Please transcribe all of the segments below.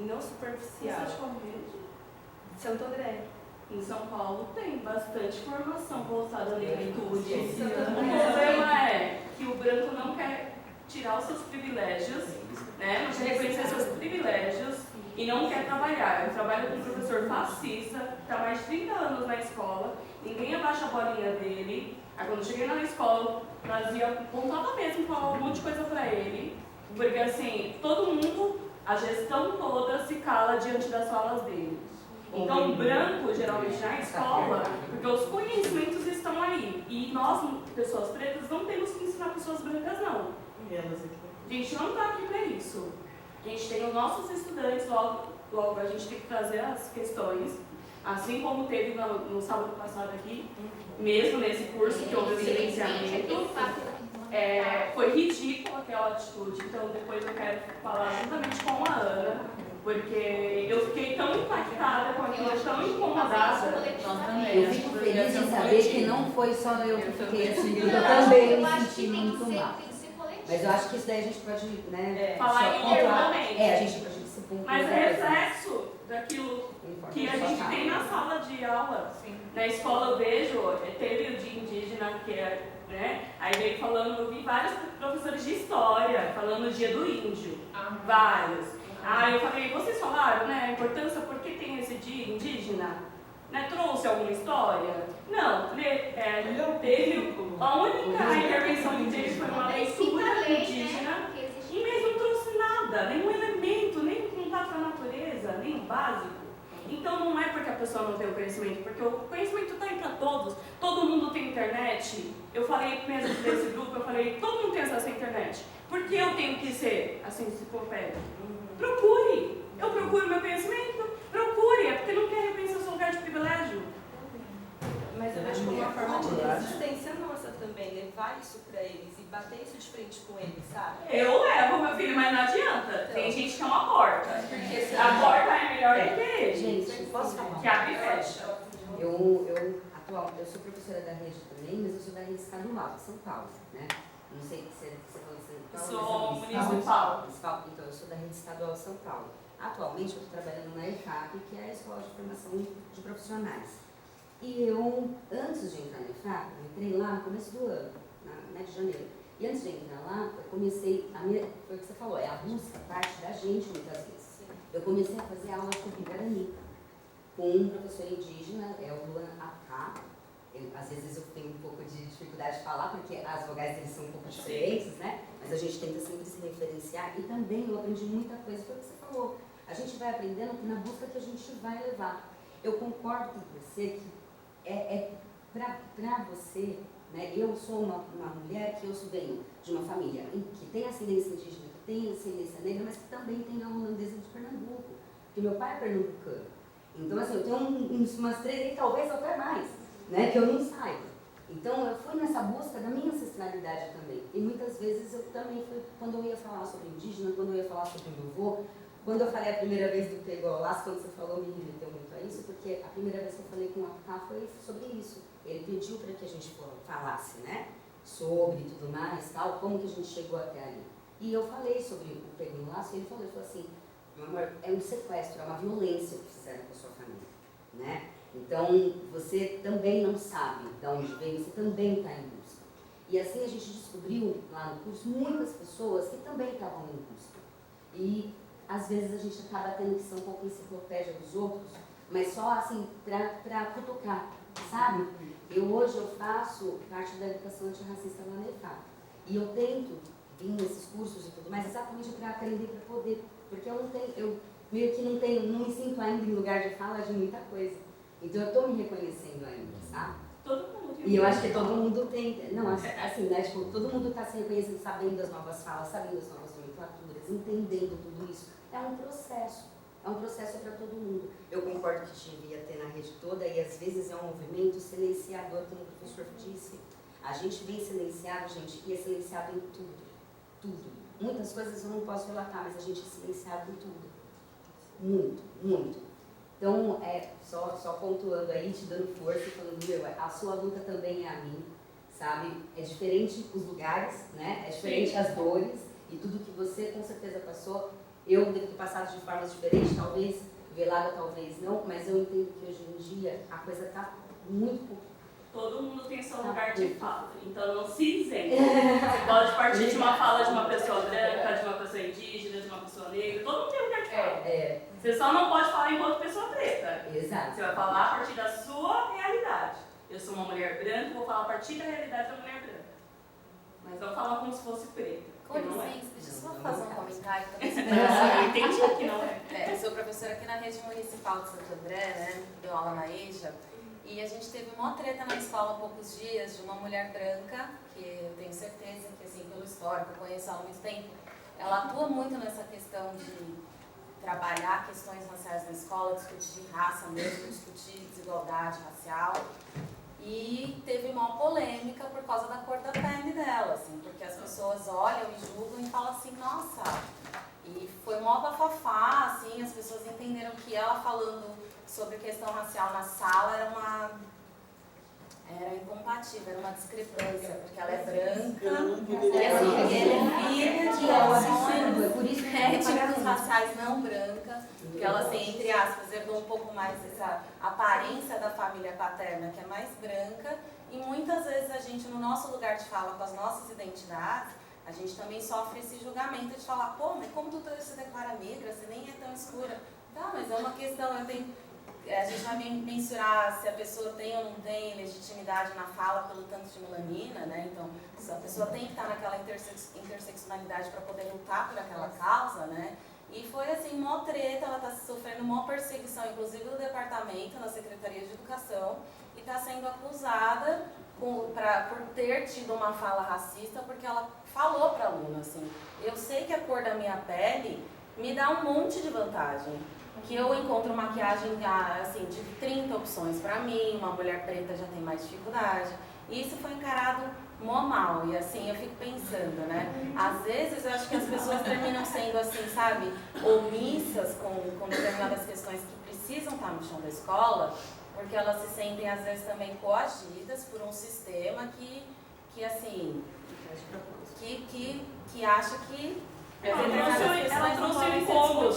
e não superficial. Você de Santo André. Em São Paulo tem bastante formação voltada à negritude. Sim. O problema é que o branco não quer tirar os seus privilégios, né? Não quer reconhecer seus privilégios e não quer trabalhar. Eu trabalho com um professor fascista, que está há mais de 30 anos na escola, ninguém abaixa a bolinha dele. Aí quando eu cheguei na escola, contava mesmo, falava um monte de coisa para ele, porque assim, todo mundo, a gestão toda se cala diante das falas dele. Então, o branco, geralmente na escola, porque os conhecimentos estão aí. E nós, pessoas pretas, não temos que ensinar pessoas brancas, não. A gente não está aqui para isso. A gente tem os nossos estudantes, logo a gente tem que trazer as questões, assim como teve no sábado passado aqui, mesmo nesse curso que houve o silenciamento. Foi ridícula aquela atitude, então depois eu quero falar juntamente com a Ana, porque eu fiquei tão impactada com aquilo, tão incomodada. Eu fico feliz em saber que não foi só eu que fiquei assim, eu também me senti muito mal. Mas eu acho que isso daí a gente pode, né, falar internamente. A gente pode se pontuar. Mas é reflexo daquilo que a gente tem na sala de aula. Na escola eu vejo, teve o dia indígena, que é, né? Aí veio falando, eu vi vários professores de história falando do dia do índio. Vários. Aí eu falei, vocês falaram, né, a importância, por que tem esse dia indígena? Né, trouxe alguma história? Não, teve a única intervenção que teve foi uma leitura indígena e mesmo não trouxe nada, nenhum elemento, nem contato com a natureza, nem o básico. Então não é porque a pessoa não tem o conhecimento, porque o conhecimento está aí para todos, todo mundo tem internet. Eu falei mesmo desse grupo, eu falei, todo mundo tem acesso à internet. Por que eu tenho que ser assim, enciclopédia? Procure! Eu procuro meu conhecimento, procure! É porque não quer reconhecer o seu lugar de privilégio. Mas eu acho que é uma forma de resistência nossa também, levar isso pra eles e bater isso de frente com eles, sabe? Eu levo, meu filho, mas não adianta. Então, tem gente que é uma porta. Porque A porta é melhor do que ele. Gente, posso falar? Que abre e fecha. Eu sou professora da rede também, mas eu sou da rede estadual de São Paulo, né? Não sei se você falou de São Paulo. Sou municipal. Então, eu sou da rede estadual de São Paulo. Atualmente, eu estou trabalhando na EFAP, que é a Escola de Formação de Profissionais. E eu, antes de entrar na EFAP, eu entrei lá no começo do ano, de janeiro. E antes de entrar lá, eu comecei, foi o que você falou, é a busca, parte da gente muitas vezes. Eu comecei a fazer aula com Guarani, com um professor indígena, é o Luan Acá. Às vezes eu tenho um pouco de dificuldade de falar, porque as vogais deles são um pouco diferentes, né? Mas a gente tenta sempre se referenciar. E também eu aprendi muita coisa, foi o que você falou. A gente vai aprendendo na busca que a gente vai levar. Eu concordo com você que para você, né? Eu sou uma mulher que eu venho de uma família que tem ascendência indígena, que tem ascendência negra, mas que também tem a holandesa de Pernambuco, porque meu pai é pernambucano. Então, assim, eu tenho umas 3 e talvez até mais, né, que eu não saiba. Então, eu fui nessa busca da minha ancestralidade também. E muitas vezes eu também fui, quando eu ia falar sobre indígena, quando eu ia falar sobre meu avô, quando eu falei a primeira vez do Pegou Laço, quando você falou, me remeteu muito a isso, porque a primeira vez que eu falei com o Acá foi sobre isso. Ele pediu para que a gente falasse, né, sobre tudo mais, tal, como que a gente chegou até ali. E eu falei sobre o Pegou Laço, e ele falou assim, meu amor, é um sequestro, é uma violência que fizeram com a sua família, né? Então, você também não sabe de onde vem, você também está em busca. E assim a gente descobriu lá no curso muitas pessoas que também estavam em busca. E às vezes a gente acaba tendo que ser um pouco enciclopédia dos outros, mas só assim, para cutucar, sabe? Hoje eu faço parte da educação antirracista lá na EFAP. E eu tento vir nesses cursos e tudo mais exatamente para aprender, para poder, porque eu meio que não me sinto ainda em lugar de fala de muita coisa. Então eu estou me reconhecendo ainda, sabe? Todo mundo tem. E eu acho que todo mundo tem, não, assim, né, tipo, todo mundo está se reconhecendo, sabendo das novas falas, sabendo das novas nomenclaturas, entendendo tudo isso. É um processo para todo mundo. Eu concordo que devia ter na rede toda e às vezes é um movimento silenciador, como o professor disse. A gente vem silenciado, gente, e é silenciado em tudo. Muitas coisas eu não posso relatar, mas a gente é silenciado em tudo. Muito, muito. Então, só pontuando aí, te dando força e falando, a sua luta também é a minha, sabe? É diferente os lugares, né? É diferente as dores e tudo que você com certeza passou. Eu devo ter passado de formas diferentes, talvez, velada talvez não, mas eu entendo que hoje em dia a coisa está muito... Todo mundo tem seu lugar de fala, então não se isente. Você pode partir de uma fala de uma pessoa branca, de uma pessoa indígena, de uma pessoa negra, todo mundo tem lugar de fala. Você só não pode falar enquanto pessoa preta. Exato. Você vai falar a partir da sua realidade. Eu sou uma mulher branca, vou falar a partir da realidade da mulher branca. Mas não falar como se fosse preta. Com licença, deixa eu só fazer um comentário também. Eu entendi que não é. Eu sou professora aqui na rede municipal de Santo André, né? Dou aula na EJA. E a gente teve uma treta na escola há poucos dias de uma mulher branca, que eu tenho certeza que, assim, pelo histórico, eu conheço ela há muito tempo, ela atua muito nessa questão de trabalhar questões raciais na escola, discutir raça mesmo, discutir desigualdade racial. E teve uma polêmica por causa da cor da pele dela, assim, porque as pessoas olham e julgam e falam assim, nossa, e foi mó bafafá, assim, as pessoas entenderam que ela falando sobre questão racial na sala era incompatível, era uma discrepância, porque ela é branca, e assim, ele é filha de ações étnicos raciais não branca, que ela, assim, entre aspas, herdou um pouco mais essa aparência da família paterna, que é mais branca, e muitas vezes a gente, no nosso lugar de fala, com as nossas identidades, a gente também sofre esse julgamento de falar, pô, mas como tu se declara negra, você nem é tão escura. Tá, mas é uma questão, a gente vai mensurar se a pessoa tem ou não tem legitimidade na fala pelo tanto de melanina, né? Então, se a pessoa tem que estar naquela interseccionalidade para poder lutar por aquela causa, né? E foi assim, mó treta, ela está sofrendo mó perseguição, inclusive do departamento, na Secretaria de Educação, e está sendo acusada por ter tido uma fala racista, porque ela falou para a aluna, assim, eu sei que a cor da minha pele me dá um monte de vantagem, que eu encontro maquiagem assim, de 30 opções para mim, uma mulher preta já tem mais dificuldade, e isso foi encarado mó mal, e assim, eu fico pensando, né, às vezes eu acho que as pessoas terminam sendo assim, sabe, omissas com determinadas questões que precisam estar no chão da escola, porque elas se sentem às vezes também coagidas por um sistema que assim, que acha que ela trouxe um incômodo.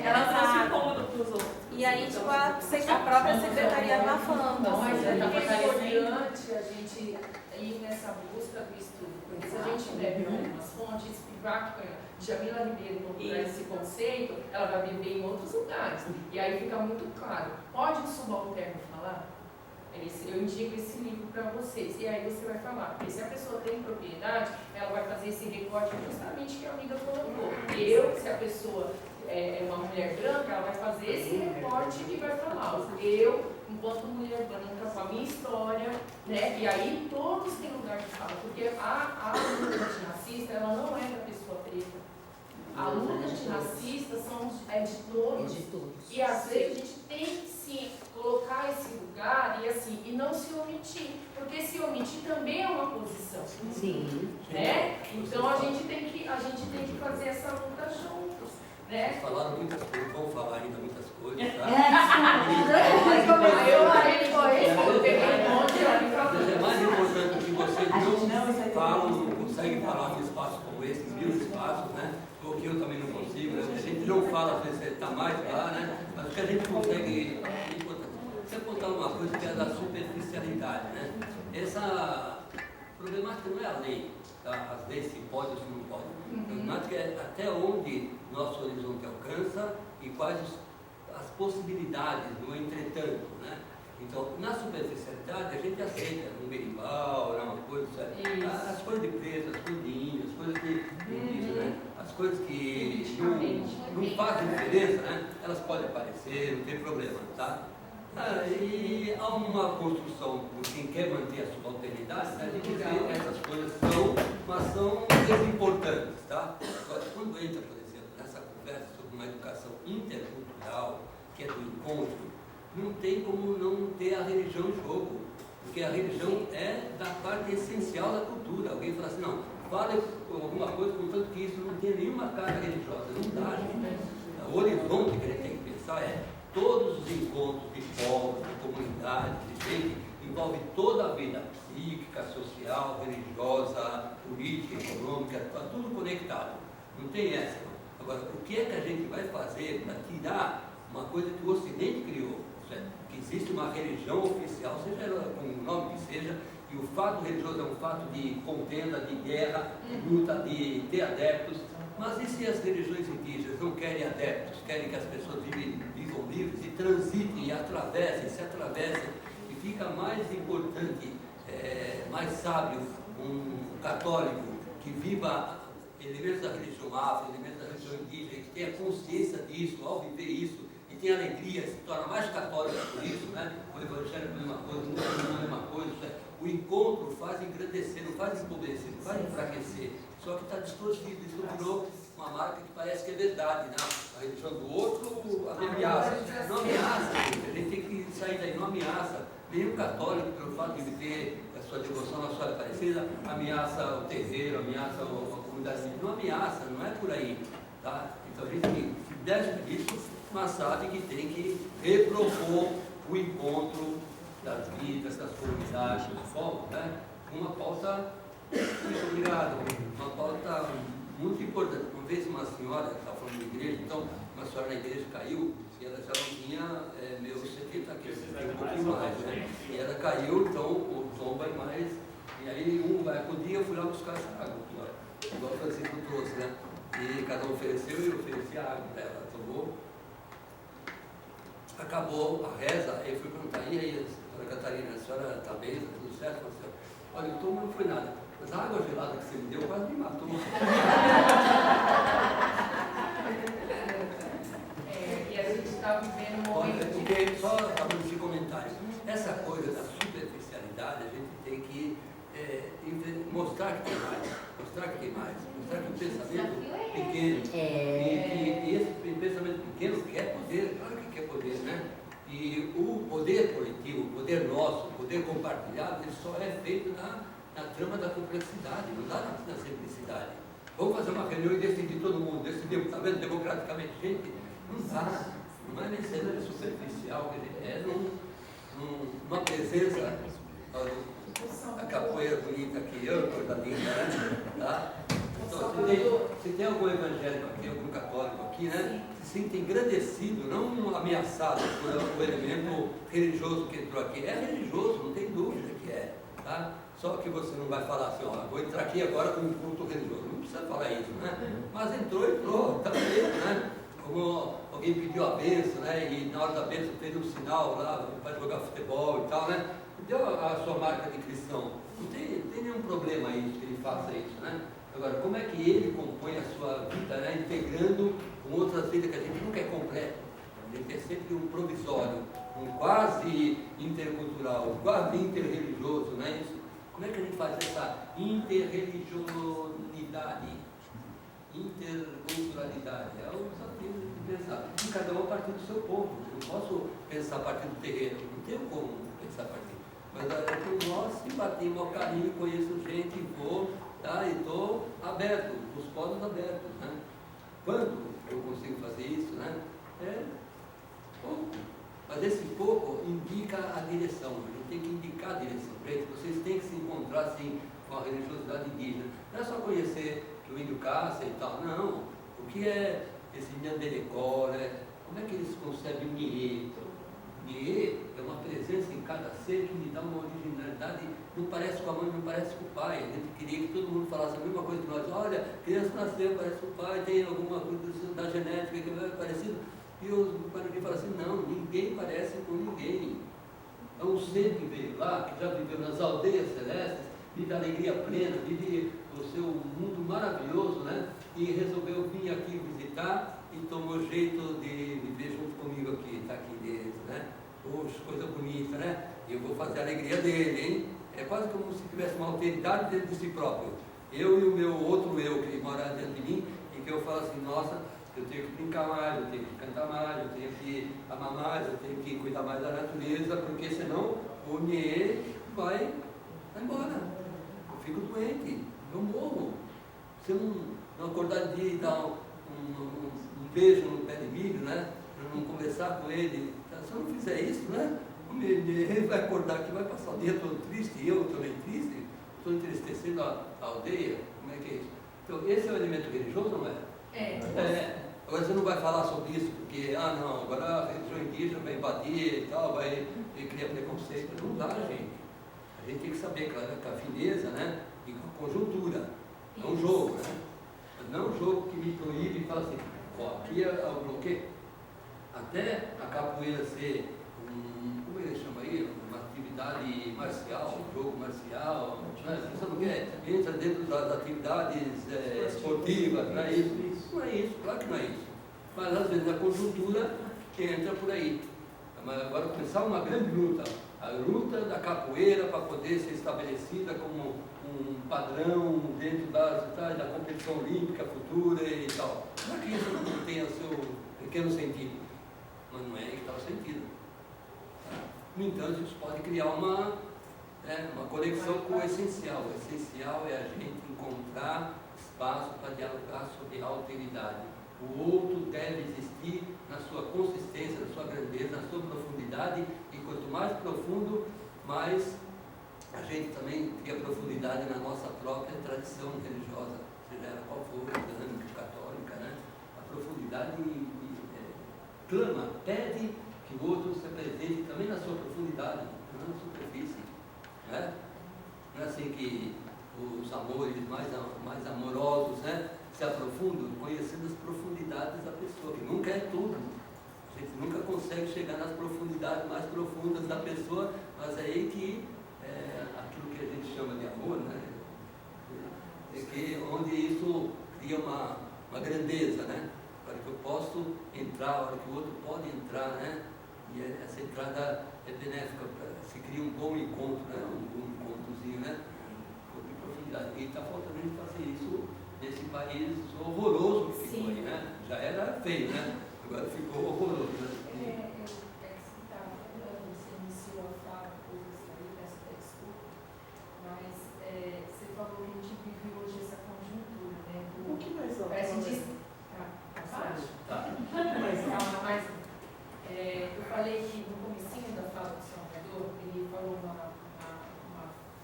Ela trouxe um incômodo para os outros. E aí, tipo, a própria secretaria está falando. Mas é importante a gente ir nessa busca do estudo, porque se a gente beber algumas fontes, Jamila Ribeiro não traz esse conceito, ela vai beber em outros lugares. E aí fica muito claro. Pode o subalterno falar? Eu indico esse livro para vocês, e aí você vai falar, porque se a pessoa tem propriedade, ela vai fazer esse recorte justamente que a amiga colocou. Se a pessoa é uma mulher branca, ela vai fazer esse recorte e vai falar, eu, enquanto mulher branca, com a minha história, né, e aí todos têm lugar de fala, porque a aluna antirracista, ela não é da pessoa preta. A aluna antirracista é de todos. E às vezes a gente tem que sim colocar esse lugar e assim, e não se omitir, porque se omitir também é uma posição. Sim. Né? Então a gente tem que fazer essa luta juntos. Né? Falaram muitas coisas, vão falar ainda muitas coisas, tá? Mas é mais importante que vocês não falam, não conseguem falar em espaços como esse, mil espaços, né? Porque eu também não consigo, né? A gente não fala, às vezes está mais lá, né? Mas o que a gente consegue, você contar uma coisa que é da superficialidade, né? Essa problemática não é a lei, tá? As leis se pode ou se não pode. A problemática é até onde nosso horizonte alcança e quais as possibilidades no entretanto, né? Então, na superficialidade, a gente aceita um berimbau, uma coisa, as coisas de preto, as coisas de índio, as coisas de né? As coisas que não fazem diferença, né? Elas podem aparecer, não tem problema, tá? E há uma construção por quem quer manter a subalternidade, né? A gente vê que essas coisas são desimportantes, tá? Agora, quando entra, por exemplo, nessa conversa sobre uma educação intercultural, que é do encontro, não tem como não ter a religião em jogo, porque a religião é da parte essencial da cultura. Alguém fala assim, não, fale alguma coisa, contanto que isso não tem nenhuma carga religiosa, não dá, gente. O horizonte que a gente tem que pensar é todos os encontros de povos, de comunidades, de gente, envolve toda a vida psíquica, social, religiosa, política, econômica, está tudo conectado. Não tem essa. Agora, o que é que a gente vai fazer para tirar uma coisa que o Ocidente criou? Isso é, que existe uma religião oficial, seja ela com o nome que seja, e o fato religioso é um fato de contenda, de guerra, de luta, de ter adeptos. Mas e se as religiões indígenas não querem adeptos, querem que as pessoas vivam livres e transitem, e atravessem, se atravessem, e fica mais importante, mais sábio um católico que viva elementos da religião afro, elementos da religião indígena, que tenha consciência disso, ao viver isso, e tenha alegria, se torna mais católico por isso, né? O evangelho é a mesma coisa, o mundo é a mesma coisa. O encontro faz engrandecer, não faz empobrecer, não faz enfraquecer. Só que está distorcido, isso virou uma marca que parece que é verdade, né? A religião do outro ameaça. Não ameaça, gente. A gente tem que sair daí, não ameaça. Nenhum católico, pelo fato de viver a sua devoção na sua Aparecida, ameaça o terreiro, ameaça a comunidade. Não ameaça, não é por aí. Tá? Então a gente se deve disso, mas sabe que tem que repropor o encontro das vidas, das comunidades, dos povos, né? Uma pauta, muito obrigado, uma pauta muito importante. Uma vez uma senhora, que estava falando de igreja, então, uma senhora na igreja caiu, e ela já não tinha meus 70 quilos, tem um pouquinho mais, né? E ela caiu, então o tombo é mais, e aí um vai acudir, eu fui lá buscar essa água, igual o Francisco trouxe, né? E cada um ofereceu e eu ofereci a água para ela, tomou. Acabou a reza, aí eu fui perguntar, e aí, senhora Catarina, a senhora está bem, está tudo certo? Ela disse, olha, o tombo não foi nada, mas a água gelada que você me deu quase me matou. E a gente está vivendo um momento de... Porque, só abrir esse comentário, essa coisa da superficialidade, a gente tem que mostrar que tem mais, mostrar que o pensamento pequeno, e esse pensamento pequeno quer poder, claro que quer poder, né? E o poder coletivo, o poder nosso, o poder compartilhado, ele só é feito na trama da complexidade, não dá na simplicidade. Vamos fazer uma reunião e decidir todo mundo, decidir, está vendo, democraticamente, gente, não dá, não é necessariamente superficial, é numa presença, a capoeira bonita aqui, coisa linda, né? Tá? Então, se tem algum evangélico aqui, algum católico aqui, né? Se sente engrandecido, não ameaçado por um elemento religioso que entrou aqui. É religioso, não tem dúvida que é. Tá? Só que você não vai falar assim, ó, vou entrar aqui agora com um culto religioso. Não precisa falar isso, né? Mas entrou, tá feito, né? Como alguém pediu a bênção, né? E na hora da bênção fez um sinal lá para jogar futebol e tal, né? Deu a sua marca de cristão. Não tem nenhum problema aí que ele faça isso, né? Agora, como é que ele compõe a sua vida, né? Integrando com outras vidas que a gente nunca é completo. A gente é sempre um provisório, um quase intercultural, quase interreligioso, né? Isso. Como é que a gente faz essa interreligionalidade? Interculturalidade? É o desafio de pensar. E cada um a partir do seu ponto. Eu não posso pensar a partir do terreno, não tenho como pensar a partir. Mas eu gosto de bater meu carinho, conheço gente, vou, tá? E estou aberto, os polos abertos, né? Quando eu consigo fazer isso, né? É pouco. Mas esse pouco indica a direção, a gente tem que indicar a direção. Gente, vocês têm que se encontrar assim, com a religiosidade indígena. Não é só conhecer que o índio caça e tal, não. O que é esse Nhanderecó, né? Como é que eles concebem o Niê? Niê é uma presença em cada ser que me dá uma originalidade, não parece com a mãe, não parece com o pai. A gente queria que todo mundo falasse a mesma coisa que nós. Olha, a criança nasceu, parece com o pai, tem alguma coisa da genética que é parecido. E os Guarani falam assim, não, ninguém parece com ninguém. É um ser que veio lá, que já viveu nas aldeias celestes, vive a alegria plena, vive o seu mundo maravilhoso, né? E resolveu vir aqui visitar e tomou jeito de viver junto comigo aqui, está aqui dentro, né? Poxa, coisa bonita, né? E eu vou fazer a alegria dele, hein? É quase como se tivesse uma alteridade dentro de si próprio. Eu e o meu outro eu, que mora dentro de mim, e que eu falo assim, nossa, eu tenho que brincar mais, eu tenho que cantar mais, eu tenho que amar mais, eu tenho que cuidar mais da natureza, porque senão o Niê vai embora. Eu fico doente, eu morro. Se eu não acordar de dia e dar um beijo no pé de milho, né? Para não conversar com ele, se eu não fizer isso, né? Ele vai acordar aqui, vai passar o dia todo triste, e eu também triste, estou entristecendo a aldeia, como é que é isso? Então, esse é o elemento religioso, não é? Agora você não vai falar sobre isso, porque, não, agora a religião indígena vai invadir e tal, vai criar preconceito. Não dá, gente. A gente tem que saber, claro, com a fineza, né? E com a conjuntura. É um jogo, né? Mas não é um jogo que me proíbe e fala assim, aqui é o bloqueio. Até a capoeira ser como ele chama aí? Uma atividade marcial, um jogo marcial, né? Você não quer? Entra dentro das atividades esportivas, não é isso? Não é isso, claro que não é isso. Mas às vezes a conjuntura entra por aí. Mas agora começar uma grande luta, a luta da capoeira para poder ser estabelecida como um padrão dentro da competição olímpica futura e tal. Para que isso não tenha o seu pequeno sentido? Mas não é aí que está o sentido. No entanto, isso pode criar uma conexão com o essencial. O essencial é a gente encontrar espaço para dialogar sobre a alteridade. O outro deve existir na sua consistência, na sua grandeza, na sua profundidade, e quanto mais profundo, mais a gente também cria profundidade na nossa própria tradição religiosa, seja ela qual for, islâmica, católica, né? A profundidade clama, pede que o outro se apresente também na sua profundidade, não na superfície. Né? Não é assim que os amores mais amorosos, né, se aprofundam, conhecendo as profundidades da pessoa, que nunca é tudo. A gente nunca consegue chegar nas profundidades mais profundas da pessoa, mas é aí que aquilo que a gente chama de amor, né, é que onde isso cria uma grandeza, né? A hora que eu posso entrar, a hora que o outro pode entrar, né? E essa entrada é benéfica, se cria um bom encontro, né? Um bom encontrozinho, né? De profundidade. E está faltando a gente fazer isso nesse país horroroso que ficou aí, né? Já era feio, né? Agora ficou horroroso, né? Você iniciou a fala, peço até desculpa, mas você falou que a gente vive hoje essa conjuntura, né? Um pouquinho mais alto. Parece que Tá. Mas eu falei que no comecinho da fala do Salvador, ele falou uma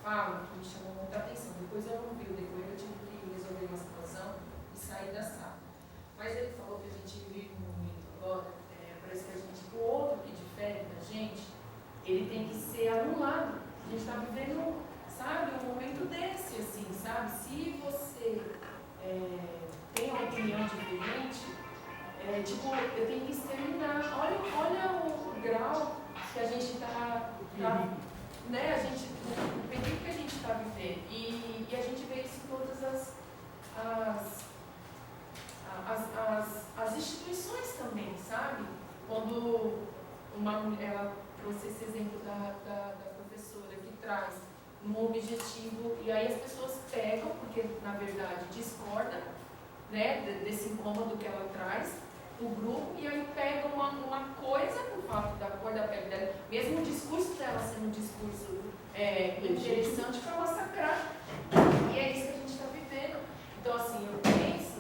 fala que me chamou muita atenção. Depois eu não vi, depois eu tive que resolver uma situação e sair da sala. Mas ele falou que a gente vive um momento agora, parece que o outro que difere da gente, ele tem que ser anulado. A gente está vivendo, sabe, um momento desse, assim, sabe? Se você tem uma opinião diferente, eu tenho que exterminar. Olha o grau que a gente está, né? O período que a gente está vivendo. E a gente vê isso em todas as instituições também, sabe? Quando uma mulher, ela trouxe esse exemplo da professora que traz um objetivo, e aí as pessoas pegam, porque na verdade discordam, né, desse incômodo que ela traz, o grupo, e aí pega uma coisa, o fato da cor da pele dela, mesmo o discurso dela sendo um discurso interessante, para massacrar. E é isso que a gente está vivendo. Então, assim, eu penso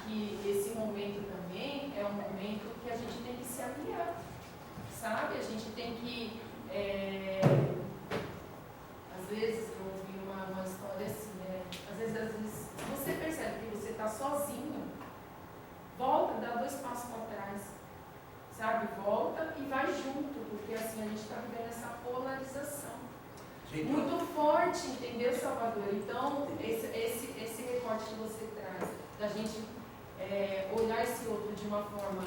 que esse momento também é um momento que a gente tem que se aliar, sabe? A gente tem que, às vezes, eu ouvi uma história assim, né? Às vezes, você percebe que você está sozinho, volta, dá 2 passos para trás, sabe? Volta e vai junto, porque assim a gente está vivendo essa polarização muito forte, entendeu, Salvador? Então, esse recorte que você traz, da gente olhar esse outro de uma forma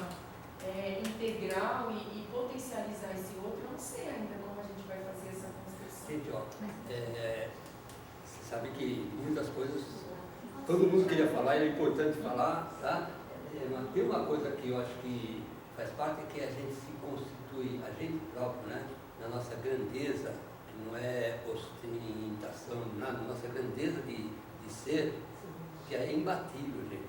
integral e potencializar esse outro, eu não sei ainda como a gente vai fazer essa construção. Gente, você sabe que muitas coisas, todo mundo queria falar, é importante falar, tá? Tem uma coisa que eu acho que faz parte, é que a gente se constitui, a gente próprio, né? Na nossa grandeza, que não é ostentação, nada, nossa grandeza de ser, que é imbatível, gente.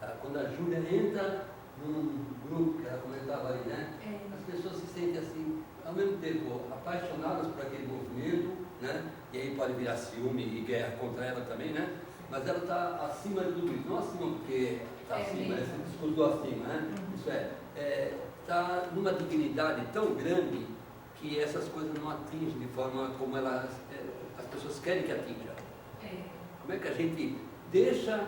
Tá? Quando a Júlia entra num grupo que ela comentava aí, né? As pessoas se sentem assim, ao mesmo tempo apaixonadas por aquele movimento, né? E aí pode virar ciúme e guerra contra ela também, né? Mas ela está acima de tudo isso, não acima porque está acima, esse discurso do acima, né? Isso está numa dignidade tão grande que essas coisas não atingem de forma como as pessoas querem que atinja. Como é que a gente deixa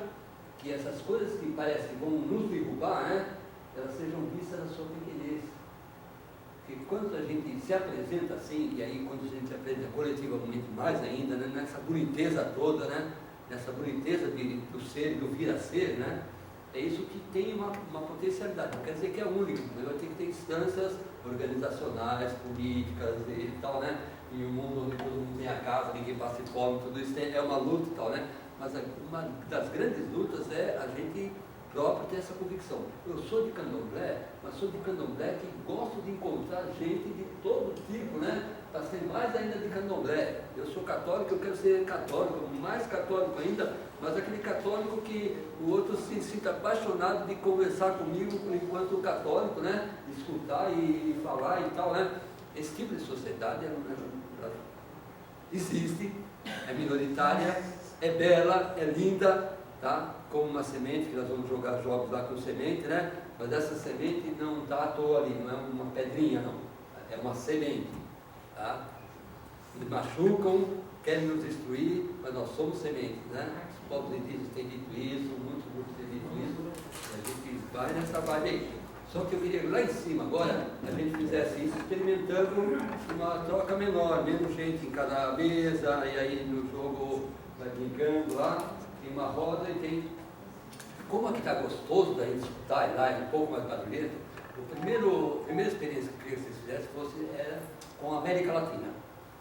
que essas coisas que parecem que vão nos derrubar, né, elas sejam vistas na sua pequenez. Porque quando a gente se apresenta assim, e aí quando a gente se apresenta coletivamente mais ainda, né, nessa boniteza toda, né, nessa boniteza do ser, do vir a ser, né, é isso que tem uma potencialidade. Não quer dizer que é único, mas vai ter que ter instâncias organizacionais, políticas e tal, né, e um mundo onde todo mundo tem a casa, ninguém passa fome, tudo isso é uma luta e tal, né, mas uma das grandes lutas é a gente próprio ter essa convicção. Eu sou de candomblé, mas sou de candomblé que gosto de encontrar gente de todo tipo, né? Para ser mais ainda de candomblé. Eu sou católico, eu quero ser católico, mais católico ainda, mas aquele católico que o outro se sinta apaixonado de conversar comigo enquanto católico, né? Escutar e falar e tal, né? Esse tipo de sociedade existe, é minoritária, é bela, é linda, tá? Como uma semente, que nós vamos jogar jogos lá com semente, né? Mas essa semente não está à toa ali, não é uma pedrinha, não. É uma semente, tá? Nos machucam, querem nos destruir, mas nós somos sementes, né? Os povos indígenas têm dito isso, muitos grupos têm dito isso, e a gente vai nessa vibe aí. Só que eu queria que lá em cima, agora, a gente fizesse isso experimentando uma troca menor, menos gente em cada mesa, e aí no jogo vai brincando lá, tem uma roda e tem... Como aqui está gostoso da gente escutar e lá é um pouco mais barulhento, a primeira experiência que eu queria que vocês fizessem era com a América Latina.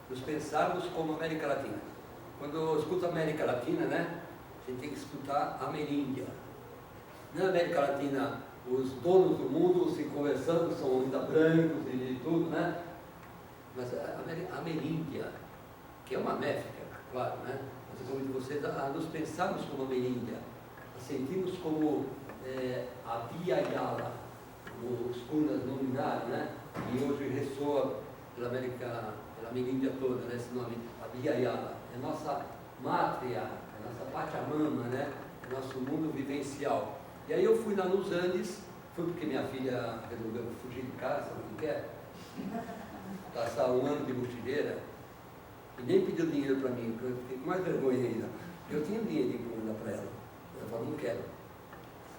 Nos pensarmos como América Latina. Quando eu escuto América Latina, né, a gente tem que escutar a Ameríndia. Na América Latina, os donos do mundo se conversando, são ainda brancos e tudo, né? Mas a Ameríndia, que é uma méfica, claro, né? Mas eu convido vocês a nos pensarmos como Ameríndia, a sentirmos como a Via Yala, os cunas nominaram, né? E hoje ressoa pela Ameríndia toda, né? Esse nome, a Via Yala, é nossa mátria, é nossa Pachamama, né? É nosso mundo vivencial. E aí eu fui lá nos Andes, fui porque minha filha resolveu fugir de casa, sabe o que quer? Passar um ano de mochileira, e nem pediu dinheiro para mim, porque eu fiquei com mais vergonha ainda. Eu tinha dinheiro para mandar para ela. Ela falou, não quero.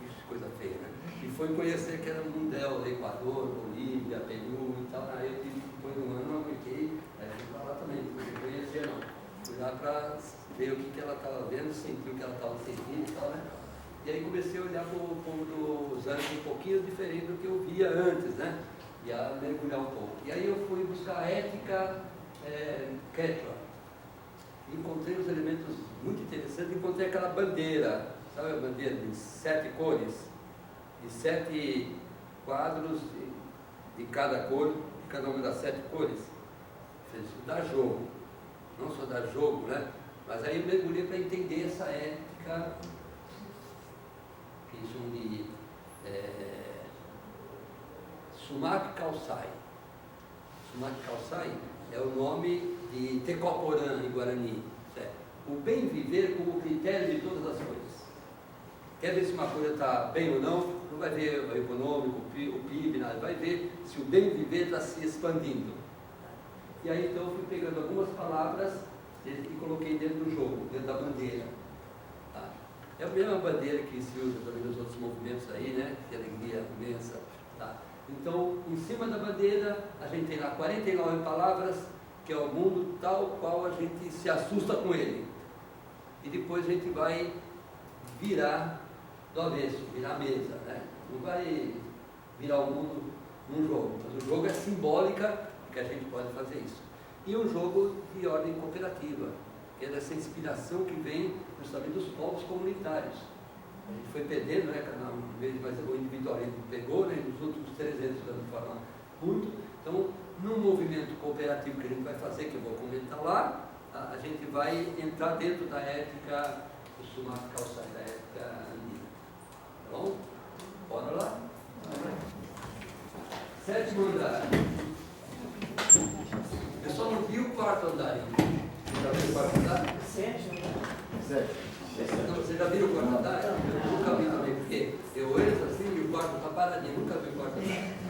Isso, coisa feia, né? E foi conhecer que era Mundel, Equador, Bolívia, Peru e tal. Aí eu tive, depois de um ano, eu aguentei, aí fui para lá também, porque eu conhecia não. Fui lá para ver o que ela estava vendo, sentir o que ela estava sentindo e tal, né? E aí comecei a olhar para o povo dos Andes um pouquinho diferente do que eu via antes, né? E a mergulhar um pouco. E aí eu fui buscar a ética quechua. Encontrei uns elementos muito interessantes, encontrei aquela bandeira, sabe a bandeira de 7 cores, de 7 quadros de cada cor, de cada uma das 7 cores. Isso dá jogo, não só dá jogo, né? Mas aí eu mergulhei para entender essa ética que chamam de Sumak Kausai. Sumak Kausai é o nome de Tecoporã em Guarani. Certo? O bem viver como critério de todas as coisas. Quer ver se uma coisa está bem ou não? Não vai ver o econômico, o PIB, nada. Vai ver se o bem viver está se expandindo. E aí então eu fui pegando algumas palavras e coloquei dentro do jogo, dentro da bandeira. Tá? É a mesma bandeira que se usa também nos outros movimentos aí, né? Que alegria imensa. Tá? Então, em cima da bandeira, a gente tem lá 49 palavras, que é o mundo tal qual a gente se assusta com ele. E depois a gente vai virar do avesso, virar a mesa, né? Não vai virar o mundo num jogo, mas o jogo é simbólica que a gente pode fazer isso. E um jogo de ordem cooperativa, que é dessa inspiração que vem justamente dos povos comunitários. A gente foi perdendo, né, cada vez mais o individualismo pegou, né, nos últimos 300 anos de forma muito. Então, num movimento cooperativo que a gente vai fazer, que eu vou comentar lá, a gente vai entrar dentro da ética do Sumak Kausai, da ética andina. Tá bom? Bora lá? 7º andar. Eu só não vi o 4º andar ainda. Você já viu o 4º andar? 7. Não, você já viu o 4º andar? Eu nunca vi também, porque eu entro assim e o quarto está paradinho, nunca vi o 4º andar.